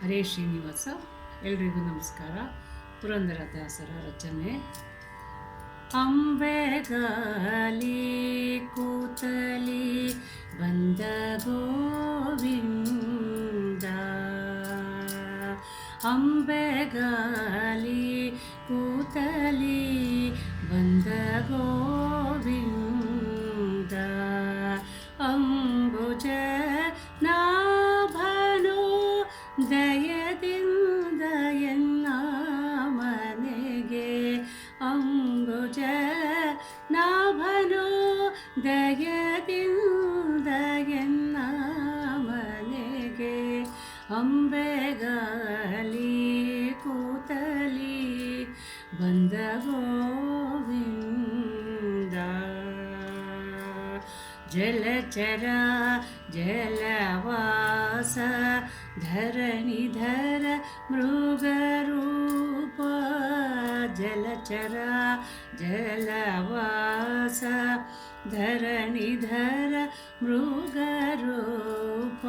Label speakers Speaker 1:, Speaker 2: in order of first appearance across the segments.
Speaker 1: ಹರೇ ಶ್ರೀನಿವಾಸ. ಎಲ್ರಿಗೂ ನಮಸ್ಕಾರ. ಪುರಂದರದಾಸರ ರಚನೆ. ಅಂಬೆಗಾಲಿ ಕೂತಲಿ ಬಂದ ಗೋವಿಂದ, ಅಂಬೆಗಾಲಿ ಕೂತಲಿ ಬಂದ ಗೋವಿಂದ, ಅಂಬುಜ ನಾಭನು ದಯದಿಂದ ಎನ್ನ ಮನೆಗೆ, ಅಂಬುಜ ನಾಭನು ದಯದಿಂದ ಎನ್ನ ಮನೆಗೆ, ಅಂಬೆಗಾಲಿ ಕೂತಲಿ ಬಂದ ಗೋವಿಂದ. ಜಲಚರ ಜಲವಾಸ ಧರಣಿಧರ ಮೃಗರೂಪ, ಜಲಚರ ಜಲವಾಸ ಧರಣಿಧರ ಮೃಗರೂಪ,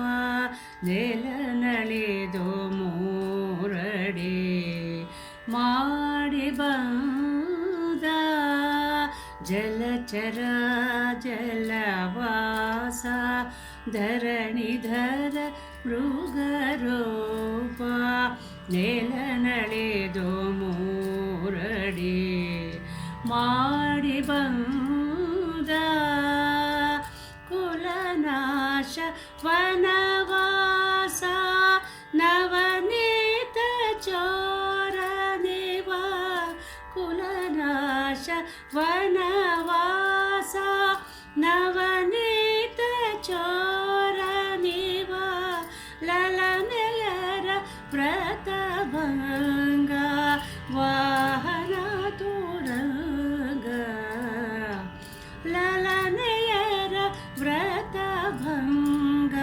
Speaker 1: ನೆಲನಳಿದು ಮೂರಡಿ ಮಾಡಿ ಬಂದ, ಜಲಚರ ಜಲವಾಸ ಧರಣಿಧರ ಮೃಗರೂಪ, ನೆಲನಳಿದು ಮೂರಡಿ ಮಾಡಿ ಬಂದ, ಕುಲನಾಶ ವನವಾಸ ನವನೀತ ಚೋರ ನಿವ, ಕುಲನಾಶ ವನವಾಸ ನವನೀತ ಚೋರ ನಿವ, ಲಲನೆಯರ ವ್ರತಭಂಗ ವಾಹನ ತುರಂಗ, ಲಲನೆಯರ ವ್ರತಭಂಗ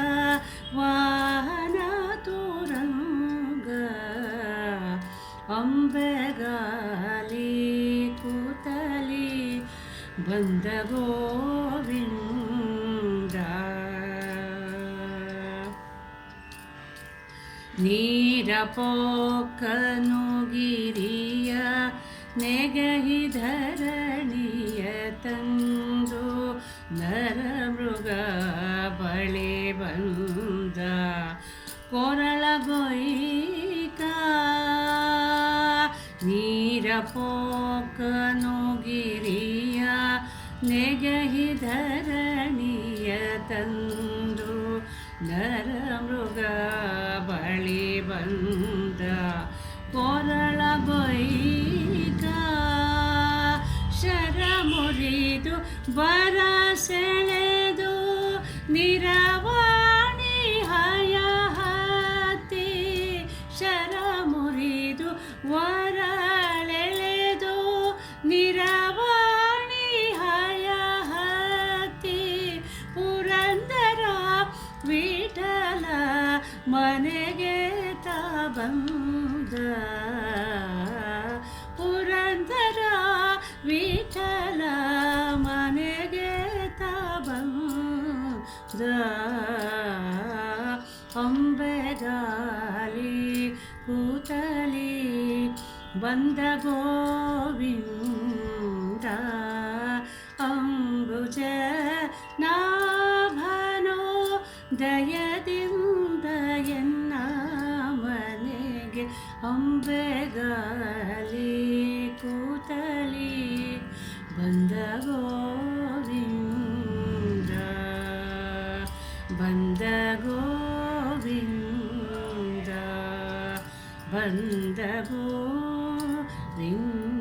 Speaker 1: ವಾಹನ ತುರಂಗ, ಅಂಬೆಗಾಲಿ ಕೂತಲಿ ಬಂದ ಗೋವಿಂದ. ನೀರಪೋಕನು ಗಿರಿಯ ನೆಗಹಿ ಧರಣಿಯ ತಂದು, ನರಮೃಗ ಬಳಿ ಬಂದ ಕೊರಳಗೊಯ್ಕ, ನೀರಪೋಕನು ಗಿರಿಯ ನೆಗಹಿ ಧರಣಿಯ ತಂದು, ನರಮೃಗ ಬಳಿ ಬಂದ ಕೊರಳಗೊಯ್ಕ, ಶರ ಮುರಿದು ಬರ ಸೆಳೆದು ನಿರವಾಣಿ ಹಯ ಹತ್ತಿ, ಶರ ಮುರಿದು ವರಳೆಳೆದು ನಿರವಾಣಿ ಹಯ ಹತ್ತಿ, ಪುರಂದರ ವಿಠಲ ಮನೆಗೆ ತಾ ಬಂದ, ಪುರಂದರ ವಿಠಲ ಮನೆಗೆ ತಾ ಬಂದ, ಅಂಬೆಗಾಲಿ ಕೂತಲಿ ಬಂದ ಗೋವಿಂದ, ಅಂಬುಜ ನಾಭನು ದಯದಿಂದ ಎನ್ನ ಮನೆಗೆ, ಅಂಬೆಗಾಲಿ ಕೂತಲಿ ಬಂದ ಗೋವಿಂದ, ಬಂದ ಗೋವಿಂದ, ಬಂದ ಗೋವಿಂದ.